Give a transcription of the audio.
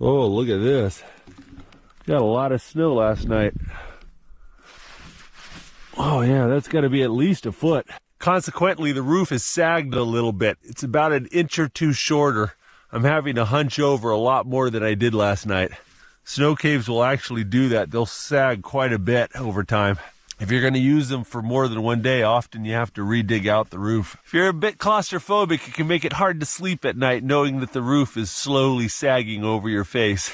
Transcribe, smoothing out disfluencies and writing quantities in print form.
Oh, look at this. Got a lot of snow last night. Oh yeah, that's got to be at least a foot. Consequently, the roof is sagged a little bit. It's about an inch or two shorter. I'm having to hunch over a lot more than I did last night. Snow caves will actually do that. They'll sag quite a bit over time. If you're going to use them for more than one day, often you have to re-dig out the roof. If you're a bit claustrophobic, it can make it hard to sleep at night knowing that the roof is slowly sagging over your face.